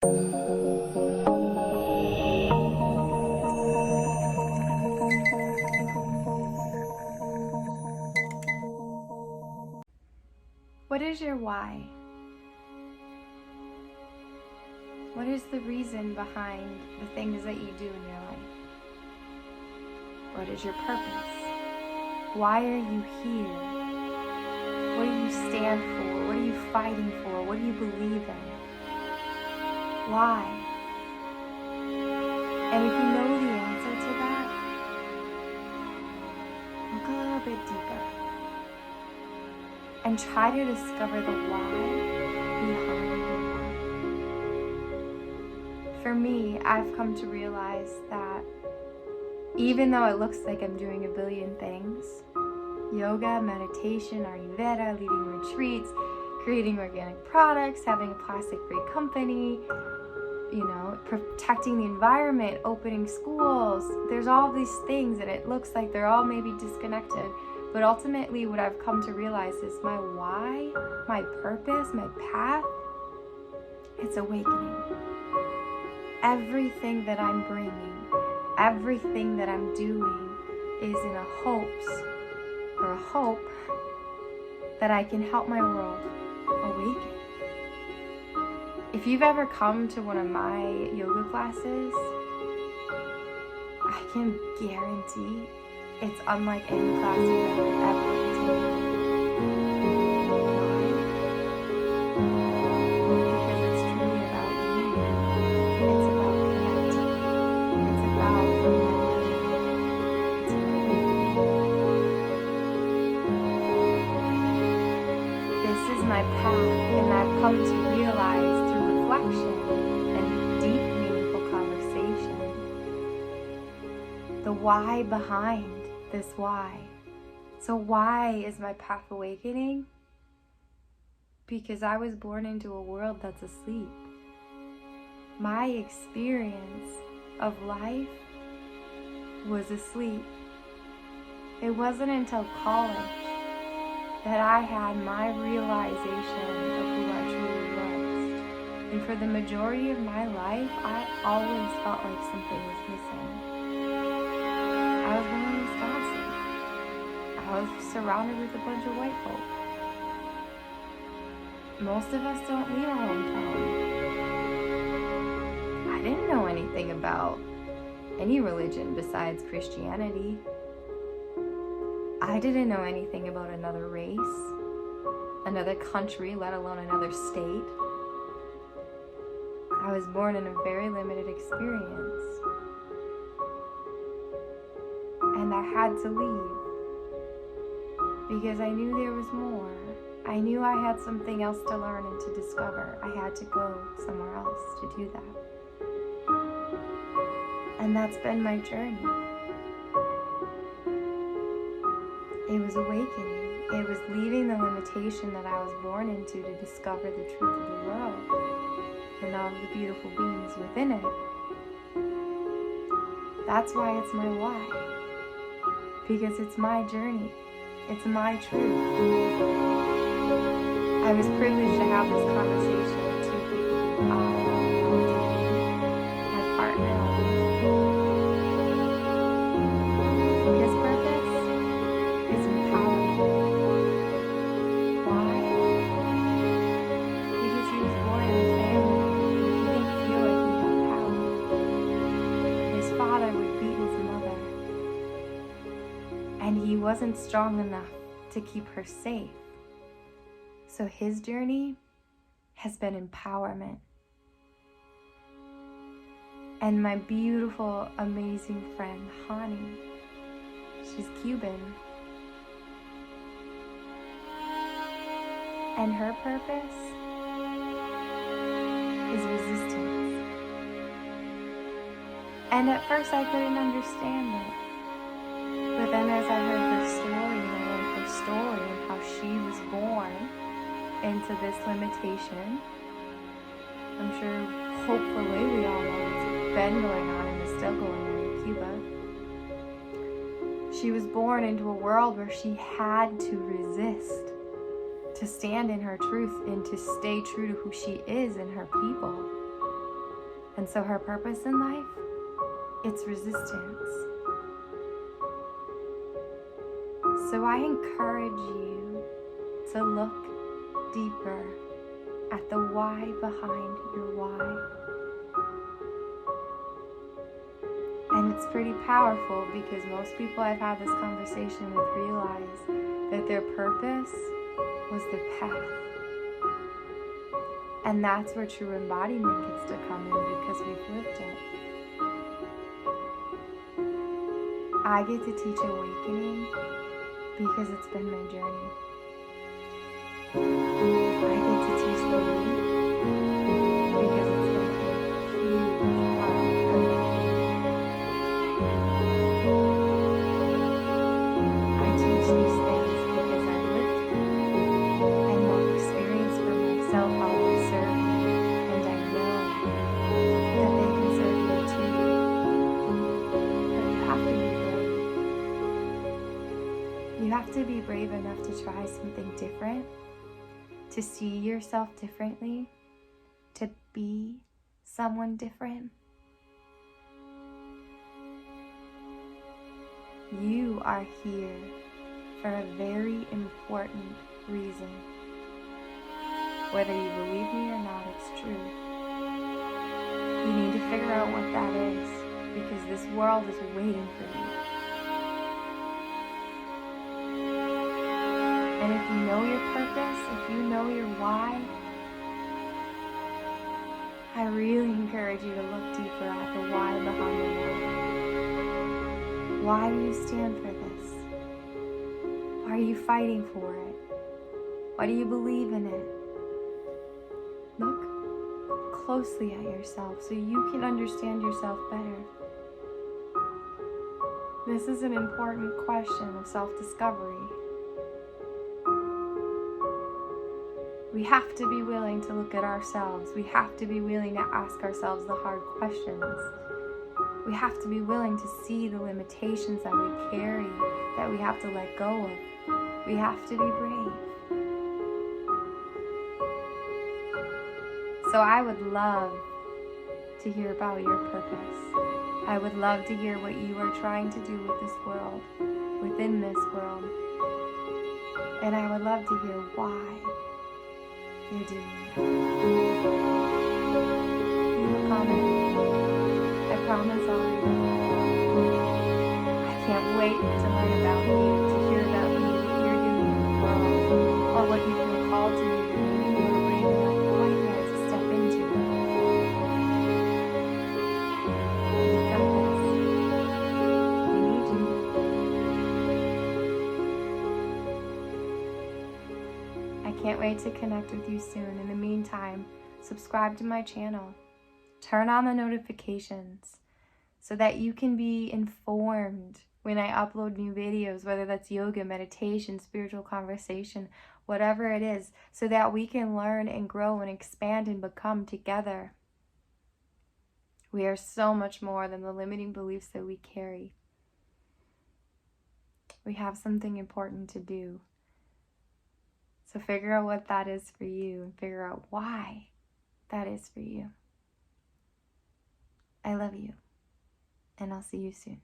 What is your why? What is the reason behind the things that you do in your life? What is your purpose? Why are you here? What do you stand for? What are you fighting for? What do you believe in? Why? And if you know the answer to that, look a little bit deeper and try to discover the why behind the why. For me, I've come to realize that even though it looks like I'm doing a billion things, yoga, meditation, Ayurveda, leading retreats, creating organic products, having a plastic-free company, protecting the environment, opening schools, there's all these things and it looks like they're all maybe disconnected. But ultimately what I've come to realize is my why, my purpose, my path, it's awakening. Everything that I'm bringing, everything that I'm doing is in a hope that I can help my world awaken. If you've ever come to one of my yoga classes, I can guarantee it's unlike any class you've ever attended. Why? Because it's truly about you. It's about connecting. It's about remembering. It's awakening. This is my path, and I've come to realize through reflection and deep, meaningful conversation the why behind this why. So why is my path awakening? Because I was born into a world that's asleep. My experience of life was asleep. It wasn't until college that I had my realization of who I truly was. And for the majority of my life, I always felt like something was missing. I was born in Wisconsin. I was surrounded with a bunch of white folk. Most of us don't leave our hometown. I didn't know anything about any religion besides Christianity. I didn't know anything about another race, another country, let alone another state. I was born in a very limited experience. And I had to leave because I knew there was more. I knew I had something else to learn and to discover. I had to go somewhere else to do that. And that's been my journey. It was awakening. It was leaving the limitation that I was born into to discover the truth of the world and all of the beautiful beings within it. That's why it's my why. Because it's my journey. It's my truth. I was privileged to have this conversation with two people who are my partner. His purpose is empowerment. Why? Because he was born in a family where he didn't feel like he had power. His father would beat his mother. And he wasn't strong enough to keep her safe. So his journey has been empowerment. And my beautiful, amazing friend, Hani, she's Cuban. And her purpose is resistance. And at first I couldn't understand it. But then as I heard her story and I learned her story and how she was born into this limitation, I'm sure, hopefully, we all know what's been going on and is still going on in Cuba. She was born into a world where she had to resist, to stand in her truth and to stay true to who she is and her people. And so her purpose in life, it's resistance. So I encourage you to look deeper at the why behind your why. And it's pretty powerful because most people I've had this conversation with realize that their purpose was their path. And that's where true embodiment gets to come in because we've lived it. I get to teach awakening because it's been my journey. I get to teach belief because it's been a huge part of my journey. I teach these things because I've lived them and I've experienced for myself how they serve me, and I know that they can serve you too. But you have to be brave. You have to be brave enough to try something different, to see yourself differently, to be someone different. You are here for a very important reason. Whether you believe me or not, it's true. You need to figure out what that is, because this world is waiting for you. And if you know your purpose, if you know your why, I really encourage you to look deeper at the why behind the why. Why do you stand for this? Why are you fighting for it? Why do you believe in it? Look closely at yourself so you can understand yourself better. This is an important question of self-discovery. We have to be willing to look at ourselves. We have to be willing to ask ourselves the hard questions. We have to be willing to see the limitations that we carry, that we have to let go of. We have to be brave. So I would love to hear about your purpose. I would love to hear what you are trying to do with this world, within this world. And I would love to hear why you're doing it. Leave a comment. I promise I'll read it. I can't wait to learn about you, to hear about you, what you're doing in the world, or what you feel called to do that maybe you were brave enough quite yet to step into. You've got this. I need you. I can't wait to connect with you soon. In the meantime, subscribe to my channel. Turn on the notifications so that you can be informed when I upload new videos, whether that's yoga, meditation, spiritual conversation, whatever it is, so that we can learn and grow and expand and become together. We are so much more than the limiting beliefs that we carry. We have something important to do. So figure out what that is for you and figure out why that is for you. I love you, and I'll see you soon.